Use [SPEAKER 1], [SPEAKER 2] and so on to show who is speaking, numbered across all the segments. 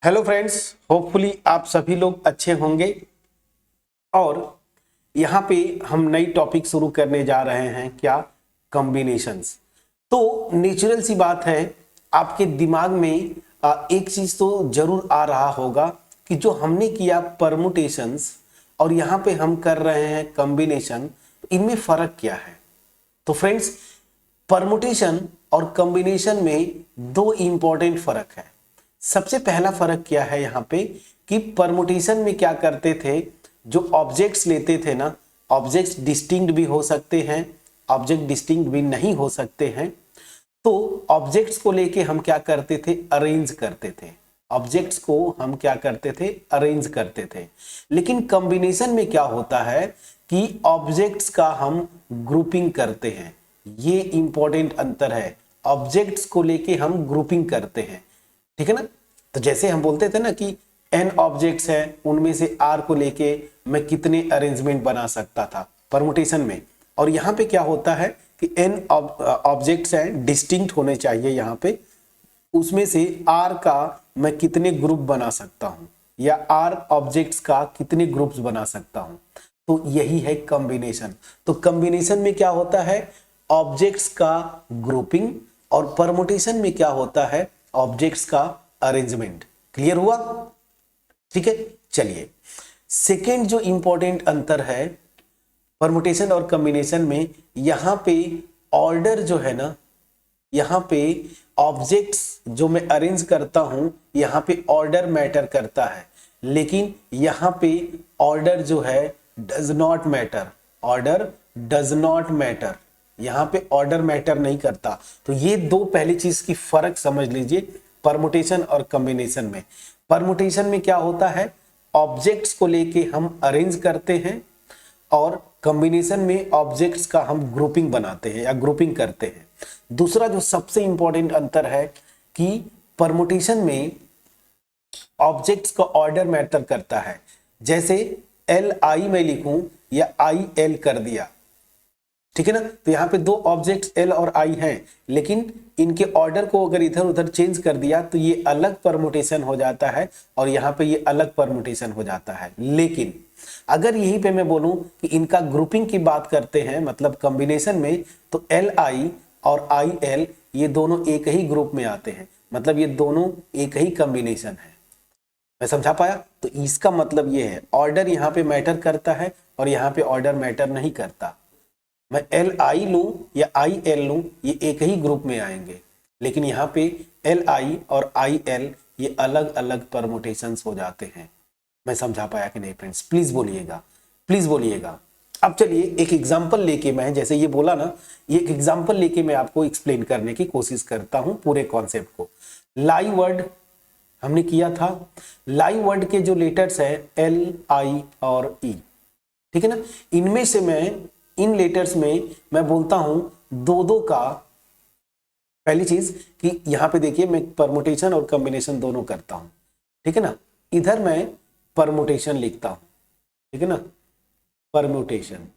[SPEAKER 1] Hello friends, hopefully आप सभी लोग अच्छे होंगे। और यहाँ पे हम नई टॉपिक शुरू करने जा रहे हैं। क्या? कॉम्बिनेशंस। तो नेचुरल सी बात है, आपके दिमाग में एक चीज तो जरूर आ रहा होगा कि जो हमने किया परमुटेशंस और यहाँ पे हम कर रहे हैं कॉम्बिनेशन, इनमें फर्क क्या है। तो फ्रेंड्स, परमुटेशन और कॉम्बिनेशन में दो इंपॉर्टेंट फर्क है। सबसे पहला फर्क क्या है यहाँ पे कि परमुटेशन में क्या करते थे, जो ऑब्जेक्ट्स लेते थे ना, ऑब्जेक्ट्स डिस्टिंक्ट भी हो सकते हैं, ऑब्जेक्ट डिस्टिंक्ट भी नहीं हो सकते हैं। तो ऑब्जेक्ट्स को लेके हम क्या करते थे, अरेंज करते थे। ऑब्जेक्ट्स को हम क्या करते थे, अरेंज करते थे। लेकिन कॉम्बिनेशन में क्या होता है कि ऑब्जेक्ट्स का हम ग्रुपिंग करते हैं। ये इंपॉर्टेंट अंतर है। ऑब्जेक्ट्स को लेके हम ग्रुपिंग करते हैं, ठीक है ना। तो जैसे हम बोलते थे ना कि n ऑब्जेक्ट्स हैं, उनमें से r को लेके मैं कितने अरेंजमेंट बना सकता था परमुटेशन में। और यहाँ पे क्या होता है कि n ऑब्जेक्ट्स हैं, डिस्टिंक्ट होने चाहिए यहाँ पे, उसमें से r का मैं कितने ग्रुप बना सकता हूँ या r ऑब्जेक्ट्स का कितने ग्रुप्स बना सकता हूँ। तो यही है कॉम्बिनेशन। तो कॉम्बिनेशन में क्या होता है, ऑब्जेक्ट्स का ग्रुपिंग, और परमुटेशन में क्या होता है, ऑब्जेक्ट्स का अरेंजमेंट। क्लियर हुआ? ठीक है। चलिए, सेकेंड जो इंपॉर्टेंट अंतर है परमुटेशन और कॉम्बिनेशन में, यहां पे ऑर्डर जो है ना, यहां पे ऑब्जेक्ट्स जो मैं अरेंज करता हूं, यहां पे ऑर्डर मैटर करता है। लेकिन यहां पे ऑर्डर जो है does not matter. Order does not matter, यहां पे ऑर्डर मैटर नहीं करता। तो ये दो पहली चीज की फर्क समझ लीजिए परमुटेशन और कॉम्बिनेशन में। परमुटेशन में क्या होता है, ऑब्जेक्ट्स को लेके हम अरेंज करते हैं, और कॉम्बिनेशन में ऑब्जेक्ट्स का हम ग्रुपिंग बनाते हैं या ग्रुपिंग करते हैं। दूसरा जो सबसे इंपॉर्टेंट अंतर है कि परमुटेशन में ऑब्जेक्ट्स का ऑर्डर मैटर करता है। जैसे एल आई मैं लिखूं या आई एल कर दिया, ठीक है ना। तो यहाँ पे दो ऑब्जेक्ट्स एल और आई हैं, लेकिन इनके ऑर्डर को अगर इधर उधर चेंज कर दिया तो ये अलग परमुटेशन हो जाता है, और यहाँ पे ये अलग परमुटेशन हो जाता है। लेकिन अगर यहीं पे मैं बोलूं कि इनका ग्रुपिंग की बात करते हैं, मतलब कॉम्बिनेशन में, तो एल आई और आई एल ये दोनों एक ही ग्रुप में आते हैं, मतलब ये दोनों एक ही कॉम्बिनेशन है। मैं समझा पाया? तो इसका मतलब ये है, ऑर्डर यहाँ पे मैटर करता है और यहाँ पे ऑर्डर मैटर नहीं करता। मैं एल आई लूं या आई एल लूं, ये एक ही ग्रुप में आएंगे, लेकिन यहाँ पे एल आई और आई एल ये अलग अलग परमुटेशंस हो जाते हैं। मैं समझा पाया कि नहीं फ्रेंड्स? प्लीज बोलिएगा, प्लीज बोलिएगा। अब चलिए एक एग्जांपल लेके, मैं जैसे ये बोला ना, ये एक एग्जांपल लेके मैं आपको एक्सप्लेन करने की कोशिश करता हूं पूरे कॉन्सेप्ट को। लाई वर्ड हमने किया था। लाई वर्ड के जो लेटर्स है एल आई और ई, ठीक है ना, इनमें से मैं, इन लेटर्स में मैं बोलता हूं दो दो का। पहली चीज कि यहां पे देखिए मैं परमुटेशन और कॉम्बिनेशन दोनों करता हूं, ठीक है ना। इधर मैं परमुटेशन लिखता हूं, ठीक है ना, परम्यूटेशन,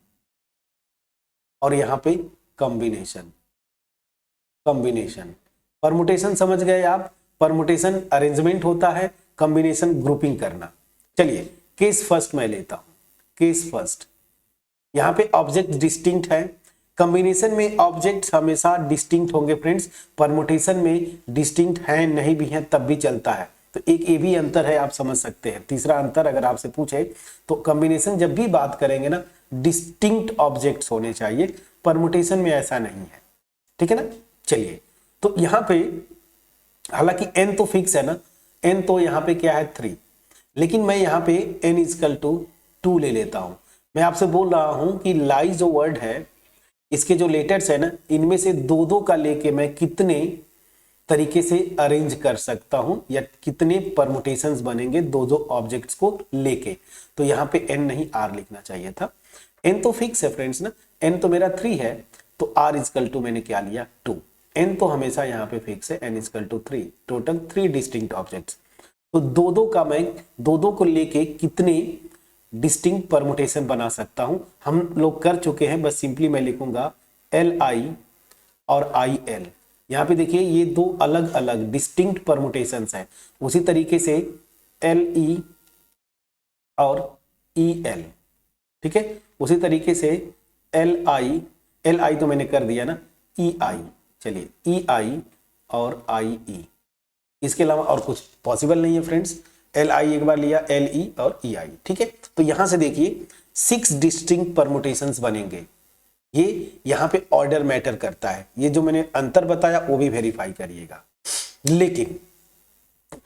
[SPEAKER 1] और यहां पे कॉम्बिनेशन। कॉम्बिनेशन, परमुटेशन समझ गए आप, परमुटेशन अरेंजमेंट होता है, कॉम्बिनेशन ग्रुपिंग करना। चलिए केस फर्स्ट मैं लेता हूं। केस फर्स्ट, यहां पे ऑब्जेक्ट डिस्टिंक्ट है। कॉम्बिनेशन में ऑब्जेक्ट्स हमेशा डिस्टिंक्ट होंगे फ्रेंड्स, परमुटेशन में डिस्टिंक्ट हैं नहीं भी हैं तब भी चलता है। तो एक ये भी अंतर है, आप समझ सकते हैं। तीसरा अंतर अगर आपसे पूछे तो कॉम्बिनेशन जब भी बात करेंगे ना, डिस्टिंक्ट ऑब्जेक्ट्स होने चाहिए, परमुटेशन में ऐसा नहीं है, ठीक है ना। चलिए, तो यहां पे हालांकि n तो फिक्स है ना, n तो यहां पे क्या है 3, लेकिन मैं यहां पे n इक्वल टू 2 ले लेता हूं। मैं आपसे बोल रहा हूं कि लाई जो वर्ड है, इसके जो लेटर्स है ना, इनमें से दो दो का लेके मैं कितने तरीके से अरेंज कर सकता हूं, या कितने परमुटेशंस बनेंगे दो दो ऑब्जेक्ट्स को लेके। तो यहां पे n नहीं r लिखना चाहिए था। n तो फिक्स है फ्रेंड्स ना, n तो मेरा 3 है, तो r इक्वल टू मैंने क्या लिया 2। n तो हमेशा यहां पे फिक्स है, n equal to 3, total 3 distinct objects. तो दो दो का मैं दो दो को लेके कितने डिस्टिंक्ट परमुटेशन बना सकता हूं, हम लोग कर चुके हैं। बस सिंपली मैं लिखूंगा एल आई और आई एल, यहाँ पे देखिए ये दो अलग अलग डिस्टिंक्ट परमुटेशंस हैं। उसी तरीके से LE और EL, ठीक है। उसी तरीके से LI तो मैंने कर दिया ना, EI, चलिए EI और IE, इसके अलावा और कुछ पॉसिबल नहीं है फ्रेंड्स। LI एक बार लिया, LE और EI, ठीक है। तो यहां से देखिए 6 डिस्टिंक्ट परमुटेशंस बनेंगे। ये यहां पे ऑर्डर मैटर करता है, ये जो मैंने अंतर बताया वो भी वेरीफाई करिएगा। लेकिन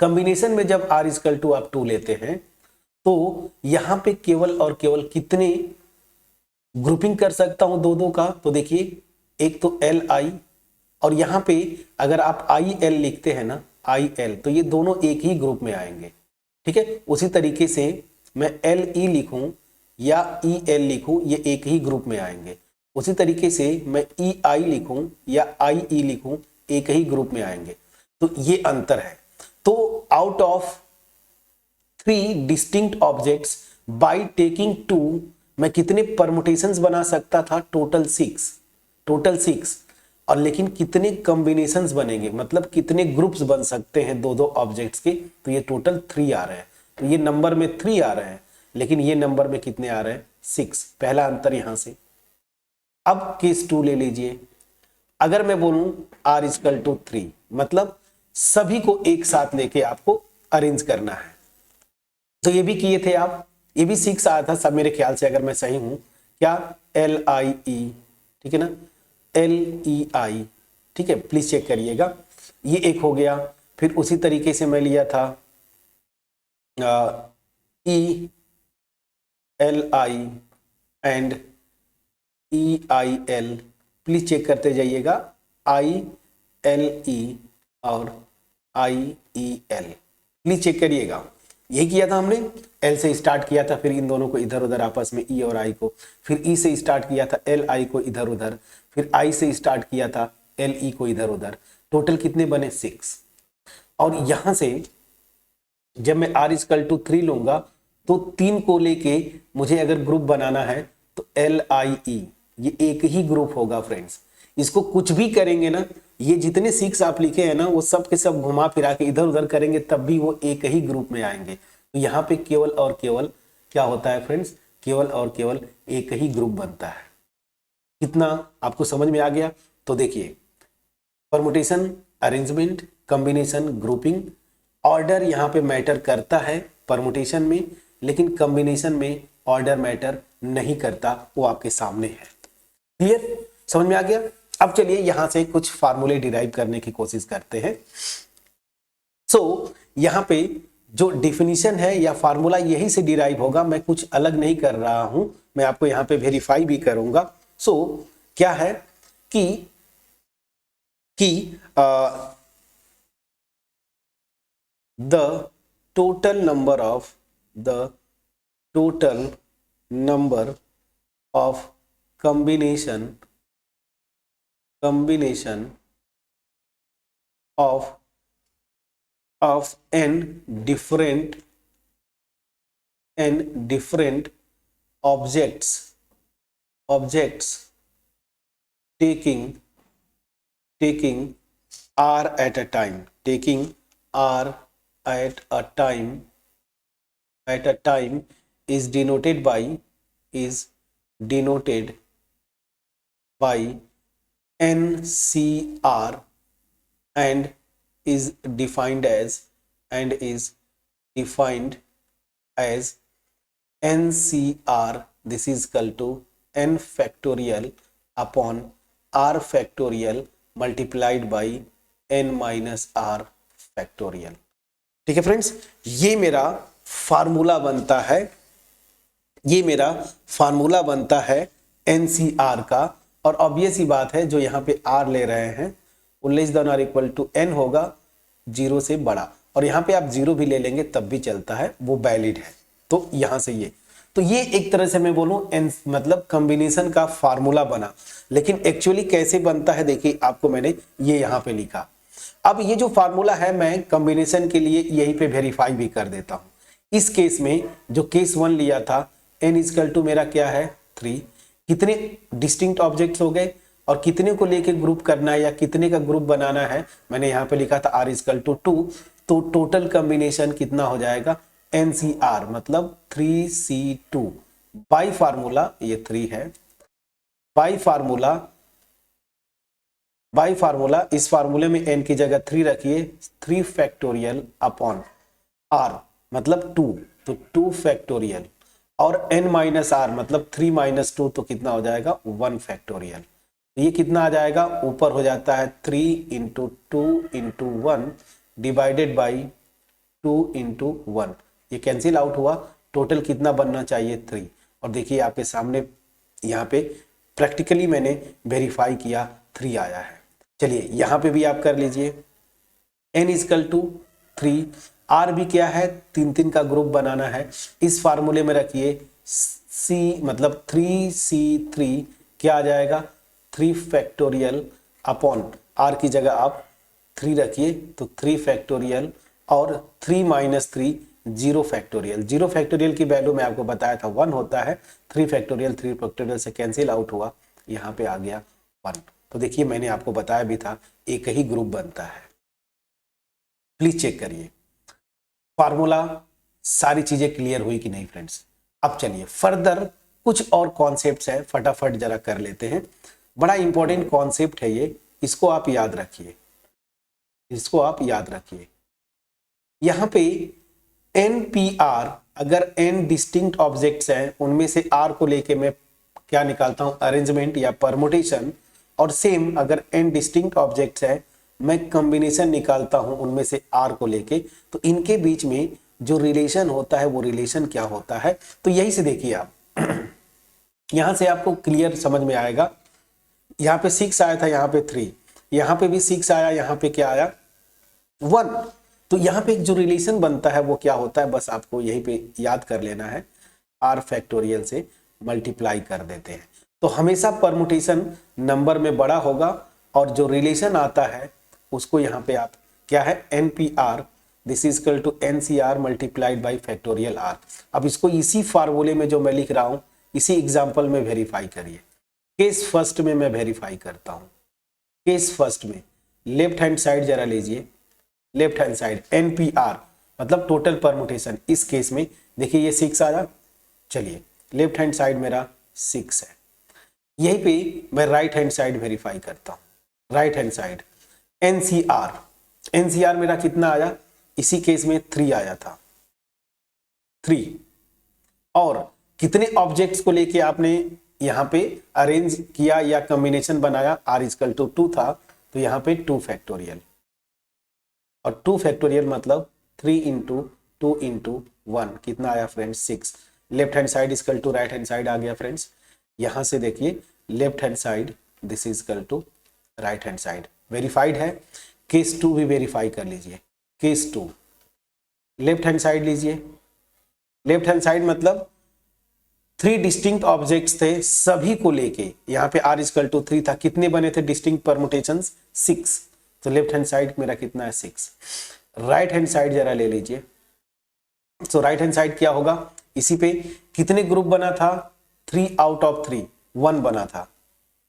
[SPEAKER 1] कॉम्बिनेशन में जब R इक्वल टू आप 2 लेते हैं तो यहां पे केवल और केवल कितने ग्रुपिंग कर सकता हूं दो का, तो देखिए एक तो LI और यहां पे अगर आप IL लिखते हैं ना, IL, तो ये दोनों एक ही ग्रुप में आएंगे, ठीक है। उसी तरीके से मैं LE लिखूं या EL लिखूं, ये एक ही ग्रुप में आएंगे। उसी तरीके से मैं EI लिखूं या IE लिखूं, एक ही ग्रुप में आएंगे। तो ये अंतर है। तो out of 3 distinct objects by taking 2 मैं कितने परमुटेशंस बना सकता था, टोटल 6। और लेकिन कितने कॉम्बिनेशंस बनेंगे, मतलब कितने ग्रुप्स बन सकते हैं दो ऑब्जेक्ट्स के, तो ये टोटल 3 आ रहे हैं। तो ये नंबर में 3 आ रहे हैं, लेकिन ये नंबर में कितने आ रहे हैं, 6। पहला अंतर यहां से। अब केस 2 ले लीजिए। अगर मैं बोलूं R इक्वल टू 3, मतलब सभी को एक साथ लेके आपको अरेंज करना है। तो ये भी किए थे आप, ये भी 6 आया था सब मेरे ख्याल से, अगर मैं सही हूं। क्या LIE, ठीक है ना, LEI, ठीक है, प्लीज चेक करिएगा। ये एक हो गया। फिर उसी तरीके से मैं लिया था ELI and EIL, please check करते जाइएगा, ILE और IEL, प्लीज चेक करिएगा। यही किया था हमने, L से स्टार्ट किया था, फिर इन दोनों को इधर उधर आपस में E और I को, फिर E से स्टार्ट किया था LI को इधर उधर, फिर I से स्टार्ट किया था LE को इधर उधर। टोटल कितने बने, 6। और यहां से जब मैं R इक्वल टू 3 लूंगा तो 3 को लेके मुझे अगर ग्रुप बनाना है तो LIE, ये एक ही ग्रुप होगा फ्रेंड्स। इसको कुछ भी करेंगे ना, ये जितने 6 आप लिखे हैं ना, वो सब के सब घुमा फिरा के इधर उधर करेंगे तब भी वो एक ही ग्रुप में आएंगे। तो यहाँ पे केवल और केवल क्या होता है फ्रेंड्स, केवल और केवल एक ही ग्रुप बनता है। कितना आपको समझ में आ गया? तो देखिए, permutation, arrangement, combination, grouping, order यहाँ पे मैटर करता है परमुटेशन में, लेकिन कॉम्बिनेशन में ऑर्डर मैटर नहीं करता, वो आपके सामने है। क्लियर, समझ में आ गया? अब चलिए यहां से कुछ फार्मूले डिराइव करने की कोशिश करते हैं। यहां पे जो डिफिनीशन है या फार्मूला यही से डिराइव होगा, मैं कुछ अलग नहीं कर रहा हूं, मैं आपको यहां पे वेरीफाई भी करूंगा। क्या है कि the total number of combination of n different objects taking r at a time, is denoted by NCR and is defined as NCR, this is equal to n factorial upon r factorial multiplied by n minus r factorial। ठीक है friends, ये मेरा formula बनता है NCR का। और obvious ही बात है, जो यहाँ पे R ले रहे हैं वो लेस देन और इक्वल टू n होगा, 0 से बड़ा, और यहाँ पे आप 0 भी ले लेंगे तब भी चलता है, वो वैलिड है। तो यहाँ से ये एक तरह से मैं बोलूँ मतलब कॉम्बिनेशन का फार्मूला बना। लेकिन एक्चुअली कैसे बनता है, देखिए आपको मैंने ये यहाँ पे लिखा। अब ये जो फार्मूला है मैं कॉम्बिनेशन के लिए यहीं पे वेरीफाई भी कर देता हूँ। इस केस में जो केस 1 लिया था, n इक्वल टू मेरा क्या है, 3। कितने डिस्टिंक्ट ऑब्जेक्ट्स हो गए, और कितने को लेके ग्रुप करना है या कितने का ग्रुप बनाना है, मैंने यहाँ पे लिखा था r = 2, तो टोटल कॉम्बिनेशन कितना हो जाएगा NCR मतलब 3C2 बाई फार्मूला, ये 3 है, बाई फार्मूला इस फार्मूले में n की जगह 3 रखिए, 3 फैक्टोरियल अपॉन r मतलब 2, तो 2 फैक्टोरियल और n माइनस r मतलब 3 माइनस 2, तो कितना हो जाएगा 1 फैक्टोरियल। ये कितना आ जाएगा, ऊपर हो जाता है 3 × 2 × 1 डिवाइडेड बाई 2 × 1, ये कैंसिल आउट हुआ, टोटल कितना बनना चाहिए 3। और देखिए आपके सामने यहाँ पे प्रैक्टिकली मैंने वेरीफाई किया 3 आया है। चलिए यहाँ पे भी आप कर लीजिए, n = 3, r भी क्या है 3 का ग्रुप बनाना है, इस फार्मूले में रखिए c मतलब 3C3 क्या आ जाएगा 3 फैक्टोरियल अपॉन r की जगह आप 3 रखिए, तो 3 फैक्टोरियल और 3 माइनस 3 0 फैक्टोरियल। 0 फैक्टोरियल की वैल्यू मैं आपको बताया था 1 होता है, 3 फैक्टोरियल से कैंसिल आउट हुआ, यहाँ पे आ गया 1। तो देखिए मैंने आपको बताया भी था एक ही ग्रुप बनता है, प्लीज चेक करिए फार्मूला, सारी चीजें क्लियर हुई कि नहीं फ्रेंड्स। अब चलिए फर्दर कुछ और कॉन्सेप्ट्स हैं, फटाफट जरा कर लेते हैं। बड़ा इंपॉर्टेंट कॉन्सेप्ट है ये, इसको आप याद रखिए, इसको आप याद रखिए। यहां पे NPR, अगर n डिस्टिंक्ट ऑब्जेक्ट्स हैं उनमें से r को लेके मैं क्या निकालता हूं अरेंजमेंट या परमुटेशन, और सेम अगर n डिस्टिंक्ट ऑब्जेक्ट्स हैं मैं कॉम्बिनेशन निकालता हूं उनमें से r को लेके, तो इनके बीच में जो रिलेशन होता है वो रिलेशन क्या होता है। तो यही से देखिए आप यहां से आपको क्लियर समझ में आएगा। यहाँ पे 6 आया था, यहाँ पे 3, यहाँ पे भी 6 आया, यहाँ पे क्या आया 1। तो यहाँ पे एक जो रिलेशन बनता है वो क्या होता है, बस आपको यहीं पे याद कर लेना है, r फैक्टोरियल से मल्टीप्लाई कर देते हैं। तो हमेशा परमुटेशन नंबर में बड़ा होगा और जो रिलेशन आता है उसको यहाँ पे आप क्या है NPR this is equal to NCR multiplied by factorial r। अब इसको इसी फार्मूले में जो मैं लिख रहा हूं इसी एग्जाम्पल में वेरीफाई करिए। केस फर्स्ट में मैं वेरीफाई करता हूं, केस फर्स्ट में लेफ्ट हैंड साइड जरा लीजिए, लेफ्ट हैंड साइड NPR मतलब टोटल परमुटेशन, इस केस में देखिए ये 6 आया, चलिए लेफ्ट हैंड साइड मेरा 6 है। यहीं पे मैं राइट हैंड साइड वेरीफाई करता हूं, राइट हैंड साइड NCR मेरा कितना आया, इसी केस में 3 आया था 3, और कितने ऑब्जेक्ट्स को लेके आपने यहां पे अरेंज किया या कॉम्बिनेशन बनाया, r = 2 था, तो यहां पे 2 फैक्टोरियल, और 2 फैक्टोरियल मतलब 3 × 2 × 1 कितना आया friends 6। Left hand side equal to right hand side आ गया फ्रेंड्स। यहां से देखिए left hand side this is equal to right hand side, verified है। केस 2 भी वेरीफाई कर लीजिए, केस 2 लेफ्ट हैंड साइड लीजिए, लेफ्ट हैंड साइड मतलब 3 डिस्टिंक्ट ऑब्जेक्ट्स थे, सभी को लेके यहाँ पे r = 3 था, कितने बने थे डिस्टिंक्ट परमुटेशंस 6, तो लेफ्ट हैंड साइड मेरा कितना है 6। राइट हैंड साइड जरा ले लीजिए, तो राइट हैंड साइड क्या होगा, इसी पे कितने ग्रुप बना था 3 आउट ऑफ 3 1 बना था,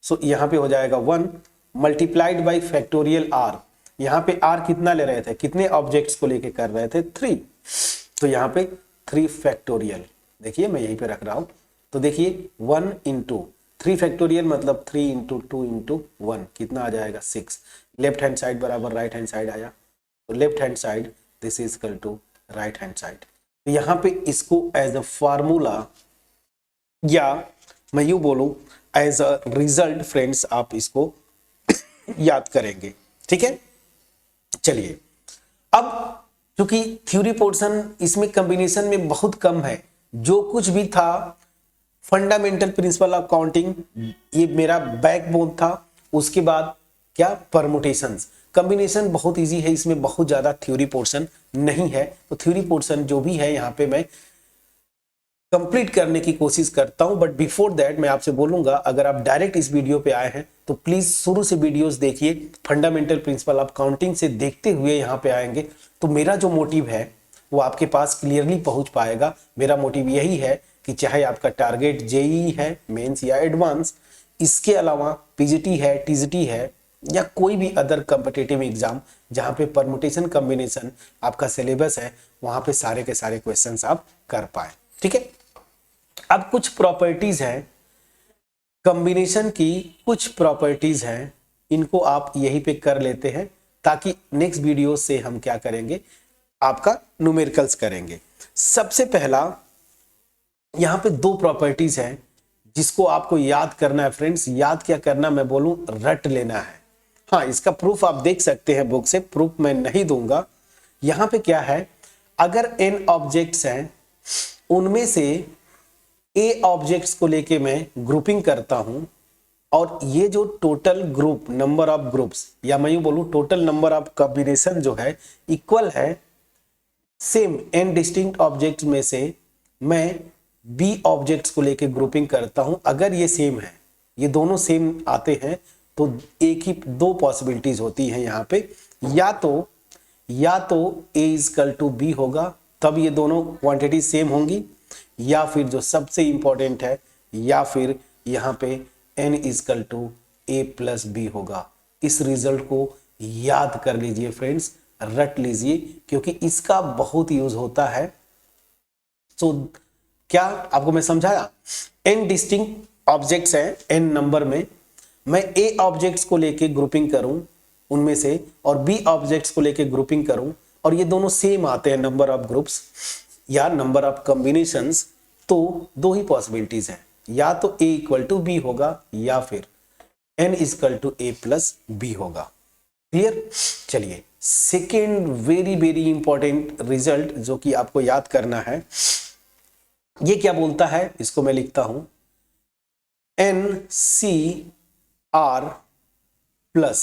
[SPEAKER 1] सो यहाँ पे हो जाएगा 1 मल्टीप्लाइड बाई फैक्टोरियल r। यहाँ पे r कितना ले रहे थे, कितने ऑब्जेक्ट्स को लेके कर रहे थे 3, तो यहाँ पे 3 फैक्टोरियल, देखिए मैं यहीं पे रख रहा हूं, तो देखिए 1 × 3 फैक्टोरियल मतलब 3 × 2 × 1 कितना आ जाएगा 6। लेफ्ट हैंड साइड बराबर राइट हैंड साइड आया, तो left hand side this is equal to right hand side. तो यहाँ पे इसको एज अ फार्मूला या मैं यूं बोलूं एज अ रिजल्ट फ्रेंड्स आप इसको याद करेंगे, ठीक है। चलिए अब क्योंकि थ्योरी पोर्शन इसमें कॉम्बिनेशन में बहुत कम है, जो कुछ भी था फंडामेंटल प्रिंसिपल ऑफ काउंटिंग ये मेरा बैकबोन था, उसके बाद क्या परमुटेशंस, कॉम्बिनेशन बहुत इजी है, इसमें बहुत ज्यादा थ्योरी पोर्शन नहीं है। तो थ्योरी पोर्शन जो भी है यहाँ पे मैं कंप्लीट करने की कोशिश करता हूं, बट बिफोर दैट मैं आपसे बोलूंगा अगर आप डायरेक्ट इस वीडियो पे आए हैं तो प्लीज शुरू से वीडियोस देखिए, फंडामेंटल प्रिंसिपल ऑफ काउंटिंग से देखते हुए यहाँ पे आएंगे तो मेरा जो मोटिव है वो आपके पास क्लियरली पहुंच पाएगा। मेरा मोटिव यही है कि चाहे आपका टारगेट जेईई है, मेंस या एडवांस, इसके अलावा पीजीटी है, टीजीटी है, या कोई भी अदर कॉम्पिटिटिव एग्जाम जहां पे परमुटेशन कॉम्बिनेशन आपका सिलेबस है, वहां पे सारे के सारे क्वेश्चंस आप कर पाए। ठीक है, अब कुछ प्रॉपर्टीज हैं कॉम्बिनेशन की, कुछ प्रॉपर्टीज हैं, इनको आप यहीं पे कर लेते हैं ताकि नेक्स्ट वीडियो से हम क्या करेंगे, आपका न्यूमेरिकल्स करेंगे। सबसे पहला यहां पे दो प्रॉपर्टीज हैं जिसको आपको याद करना है फ्रेंड्स। याद क्या करना, मैं बोलूं रट लेना है। हाँ, इसका प्रूफ आप देख सकते हैं बुक से, प्रूफ मैं नहीं दूंगा। यहां पे क्या है, अगर n ऑब्जेक्ट्स हैं उनमें से a ऑब्जेक्ट्स को लेके मैं ग्रुपिंग करता हूं, और ये जो total group number of groups, या मैं यूं बोलूं टोटल नंबर ऑफ कॉम्बिनेशन जो है इक्वल है सेम n डिस्टिंक्ट ऑब्जेक्ट्स में से मैं b ऑब्जेक्ट्स को लेके ग्रुपिंग करता हूं। अगर ये सेम है, ये दोनों सेम आते हैं, तो एक ही दो पॉसिबिलिटीज होती हैं यहाँ पे, या तो a इजकल टू बी होगा, तब ये दोनों क्वांटिटी सेम होंगी, या फिर जो सबसे इंपॉर्टेंट है, या फिर यहाँ पे n equal to a plus B होगा। इस रिजल्ट को याद कर लीजिए फ्रेंड्स, रट लीजिए, क्योंकि इसका बहुत यूज होता है। तो क्या आपको मैं समझाया, n डिस्टिंक्ट ऑब्जेक्ट्स हैं n नंबर में, मैं a ऑब्जेक्ट्स को लेके ग्रुपिंग करूं उनमें से, और b ऑब्जेक्ट्स को लेके ग्रुपिंग करूं, और ये दोनों सेम आते हैं नंबर ऑफ ग्रुप्स या नंबर ऑफ कॉम्बिनेशंस, तो दो ही पॉसिबिलिटीज हैं, या तो a इक्वल टू बी होगा, या फिर n equal to a plus B होगा। क्लियर? चलिए, second very very important result जो कि आपको याद करना है, ये क्या बोलता है, इसको मैं लिखता हूं NCR plus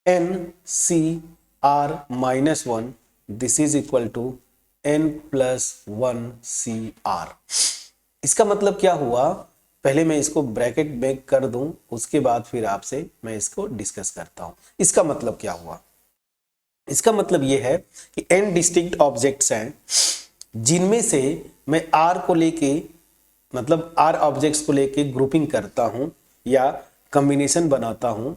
[SPEAKER 1] NCR minus 1, this is equal to N plus 1CR। इसका मतलब क्या हुआ, पहले मैं इसको ब्रैकेट में कर दूं, उसके बाद फिर आपसे मैं इसको डिस्कस करता हूं। इसका मतलब क्या हुआ, इसका मतलब यह है कि n डिस्टिंक्ट ऑब्जेक्ट्स हैं जिनमें से मैं R को लेके, मतलब R ऑब्जेक्ट्स को लेके ग्रुपिंग करता हूं या कॉम्बिनेशन बनाता हूं।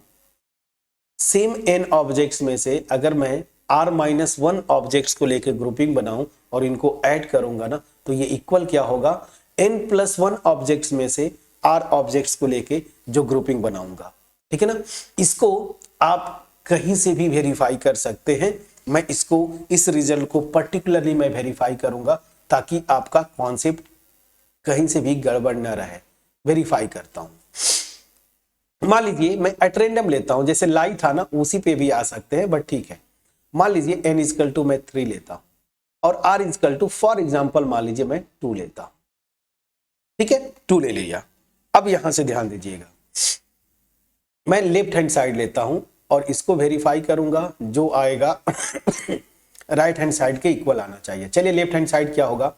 [SPEAKER 1] सेम n ऑब्जेक्ट्स में से अगर मैं R-1 ऑब्जेक्ट्स को लेके ग्रुपिंग बनाऊं और इनको ऐड करूंगा ना, तो ये इक्वल क्या होगा, n+1 ऑब्जेक्ट्स में से R ऑब्जेक्ट्स को लेके जो ग्रुपिंग बनाऊंगा। ठीक है ना, इसको आप कहीं से भी वेरीफाई कर सकते हैं। मैं इसको, इस रिजल्ट को पर्टिकुलरली मैं वेरीफाई करूंगा ताकि आपका कॉन्सेप्ट कहीं से भी गड़बड़ न रहे। वेरीफाई करता हूं, मान लीजिए मैं एट रैंडम लेता हूं, जैसे लाई था ना उसी पे भी आ सकते हैं, बट ठीक है। मान लीजिए n इक्वल टू मैं 3 लेता हूं और r equal to for example मान लीजिए मैं 2 लेता हूं। ठीक है, 2 ले लिया। अब यहां से ध्यान दीजिएगा, मैं लेफ्ट हैंड साइड लेता हूं और इसको वेरीफाई करूंगा, जो आएगा राइट हैंड साइड के इक्वल आना चाहिए। चलिए, लेफ्ट हैंड साइड क्या होगा,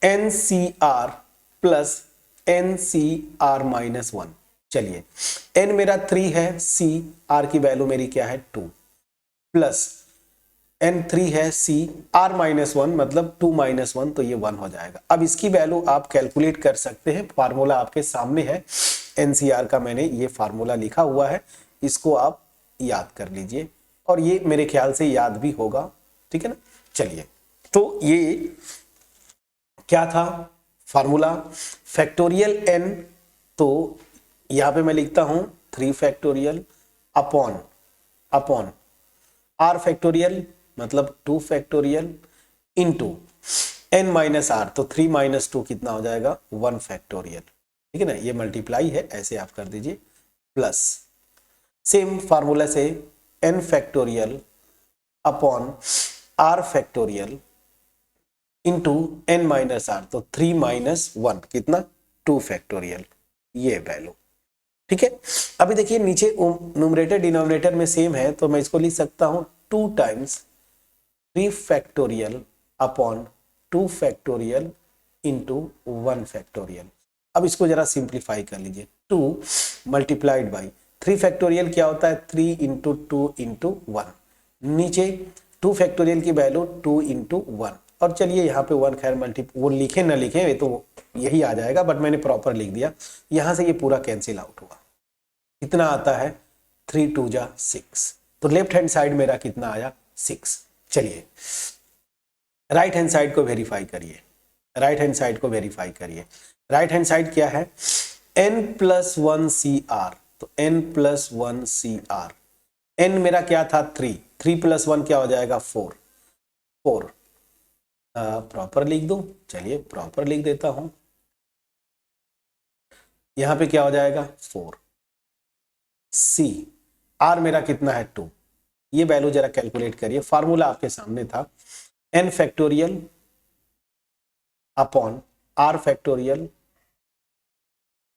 [SPEAKER 1] NCR प्लस NCR माइनस 1। चलिए, n मेरा 3 है, C R की वैल्यू मेरी क्या है 2, प्लस n3 है, C R माइनस 1 मतलब 2 माइनस 1, तो ये 1 हो जाएगा। अब इसकी वैल्यू आप कैलकुलेट कर सकते हैं, फार्मूला आपके सामने है, NCR का मैंने ये फार्मूला लिखा हुआ है, इसको आप याद कर लीजिए, और ये मेरे ख्याल से याद भी होगा। ठीक है ना, चलिए, तो ये क्या था फार्मूला, फैक्टोरियल n, तो यहां पे मैं लिखता हूं 3 फैक्टोरियल अपॉन r फैक्टोरियल मतलब 2 factorial into n minus r, तो 3 माइनस 2 कितना हो जाएगा 1 फैक्टोरियल। ठीक है ना, ये मल्टीप्लाई है, ऐसे आप कर दीजिए, प्लस सेम फार्मूला से n factorial upon r factorial into n minus r, तो 3 माइनस 1 कितना 2 फैक्टोरियल, ये वैल्यू। ठीक है, अभी देखिए नीचे न्यूमरेटर डिनोमिनेटर में सेम है, तो मैं इसको लिख सकता हूं 2 times 3 factorial upon 2 factorial into 1 factorial. अब इसको जरा सिंप्लीफाई कर लीजिए, 2 मल्टीप्लाइड बाई 3 फैक्टोरियल क्या होता है 3 इंटू 2 इंटू 1, नीचे 2 फैक्टोरियल की वैल्यू 2 इंटू 1, और चलिए यहाँ पे 1 खैर मल्टी वो लिखे ना लिखे ये तो यही आ जाएगा, बट मैंने प्रॉपर लिख दिया। यहाँ से ये पूरा कैंसिल आउट हुआ, कितना आता है 3 2 जा 6, तो लेफ्ट हैंड साइड मेरा कितना आया 6। चलिए राइट हैंड साइड को वेरीफाई करिए, राइट हैंड साइड को वेरीफाई करिए। राइट हैंड साइड क्या है n+1 CR, तो n+1 CR, n मेरा क्या था 3, 3+1 क्या हो जाएगा 4, 4 प्रॉपर लिख दूं, चलिए प्रॉपर लिख देता हूं। यहां पे क्या हो जाएगा 4 C, R मेरा कितना है 2, ये वैल्यू जरा कैलकुलेट करिए। फार्मूला आपके सामने था n factorial upon r factorial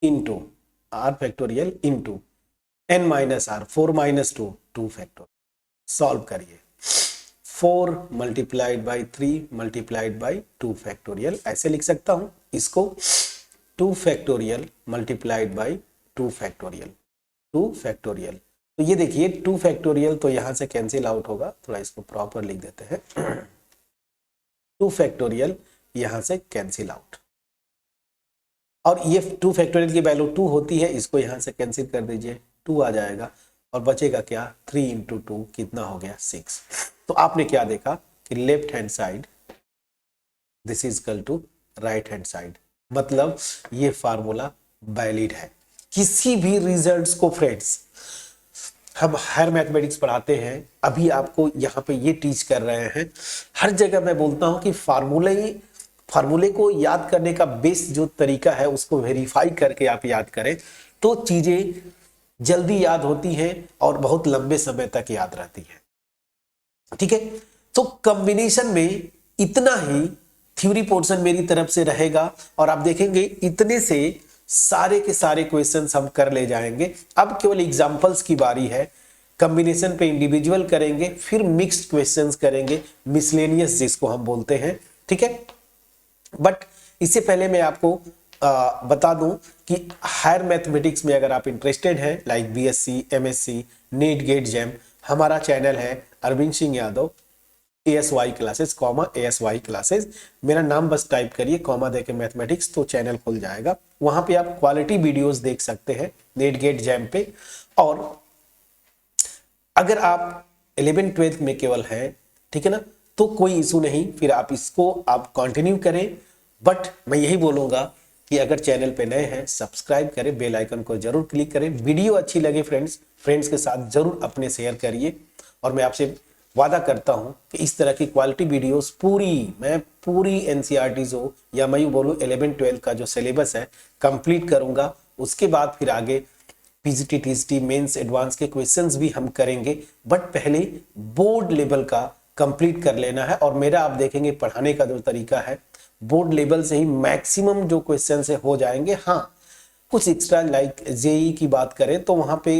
[SPEAKER 1] into r factorial into n minus r, 4 minus 2, 2 factorial. Solve करिए, 4 multiplied by 3 multiplied by 2 factorial, ऐसे लिख सकता हूं इसको, 2 factorial multiplied by 2 factorial, 2 factorial. तो ये देखिए 2 फैक्टोरियल तो यहां से कैंसिल आउट होगा, थोड़ा इसको प्रॉपर लिख देते हैं 2 फैक्टोरियल यहां से कैंसिल आउट, और ये 2 फैक्टोरियल की वैल्यू 2 होती है, इसको यहां से कैंसिल कर दीजिए, 2 आ जाएगा और बचेगा क्या 3 इंटू 2 कितना हो गया 6। तो आपने क्या देखा कि left hand side this is equal to right hand side, मतलब ये फार्मूला वैलिड है। किसी भी रिजल्ट्स को फ्रेंड्स हम हायर मैथमेटिक्स पढ़ाते हैं, अभी आपको यहाँ पे ये टीच कर रहे हैं, हर जगह मैं बोलता हूँ कि फार्मूले को याद करने का बेस्ट जो तरीका है उसको वेरीफाई करके आप याद करें तो चीजें जल्दी याद होती हैं और बहुत लंबे समय तक याद रहती है। ठीक है, तो कॉम्बिनेशन में इतना ही थ्योरी पोर्शन मेरी तरफ से रहेगा और आप देखेंगे इतने से सारे के सारे क्वेश्चंस हम कर ले जाएंगे। अब केवल एग्जांपल्स की बारी है, कॉम्बिनेशन पे इंडिविजुअल करेंगे, फिर मिक्स्ड क्वेश्चंस करेंगे, मिसलेनियस जिसको हम बोलते हैं। ठीक है, बट इससे पहले मैं आपको बता दूं कि हायर मैथमेटिक्स में अगर आप इंटरेस्टेड हैं like BSc, MSc, NEET, GATE, JAM, हमारा चैनल है Arvind Singh Yadav ASY classes comma ASY classes, मेरा नाम बस टाइप करिए कॉमा देके मैथमेटिक्स तो चैनल खुल जाएगा। वहां पे आप क्वालिटी वीडियोस देख सकते हैं नीट, गेट, जैम पे। और अगर आप 11th 12th में केवल हैं, ठीक है ना, तो कोई इशू नहीं, फिर आप इसको आप कंटिन्यू करें। बट मैं यही बोलूंगा कि अगर चैनल पे नए हैं सब्सक्राइब करें, बेल आइकन को जरूर क्लिक करें। वीडियो अच्छी लगे फ्रेंड्स के साथ जरूर अपने शेयर करिए, और मैं आपसे वादा करता हूं कि इस तरह की क्वालिटी वीडियोस मैं पूरी NCERTs हो या मैं यूं बोलूं 11th 12th का जो सिलेबस है कंप्लीट करूंगा। उसके बाद फिर आगे PGT, TGT, मेंस, एडवांस के क्वेश्चंस भी हम करेंगे, बट पहले बोर्ड लेवल का कंप्लीट कर लेना है। और मेरा आप देखेंगे पढ़ाने का जो तरीका है बोर्ड लेवल से ही मैक्सिमम जो क्वेश्चन से हो जाएंगे। हाँ, कुछ एक्स्ट्रा लाइक जेई की बात करें तो वहां पे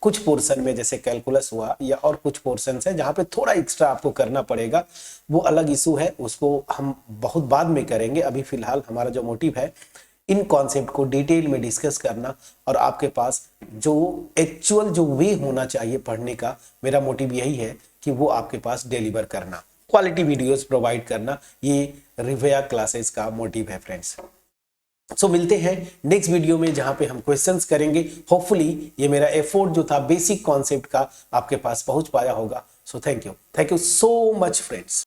[SPEAKER 1] कुछ पोर्शन में जैसे कैलकुलस हुआ या और कुछ पोर्शन है जहां पे थोड़ा एक्स्ट्रा आपको करना पड़ेगा, वो अलग इशू है, उसको हम बहुत बाद में करेंगे। अभी फिलहाल हमारा जो मोटिव है इन कॉन्सेप्ट को डिटेल में डिस्कस करना और आपके पास जो एक्चुअल जो वे होना चाहिए पढ़ने का, मेरा मोटिव यही है कि वो आपके पास डिलीवर करना, क्वालिटी वीडियोस प्रोवाइड करना, ये रिवया क्लासेस का मोटिव है फ्रेंड्स। सो मिलते हैं नेक्स्ट वीडियो में जहां पे हम क्वेश्चंस करेंगे। होपफुली ये मेरा एफर्ट जो था बेसिक कॉन्सेप्ट का आपके पास पहुंच पाया होगा। So thank you so much friends.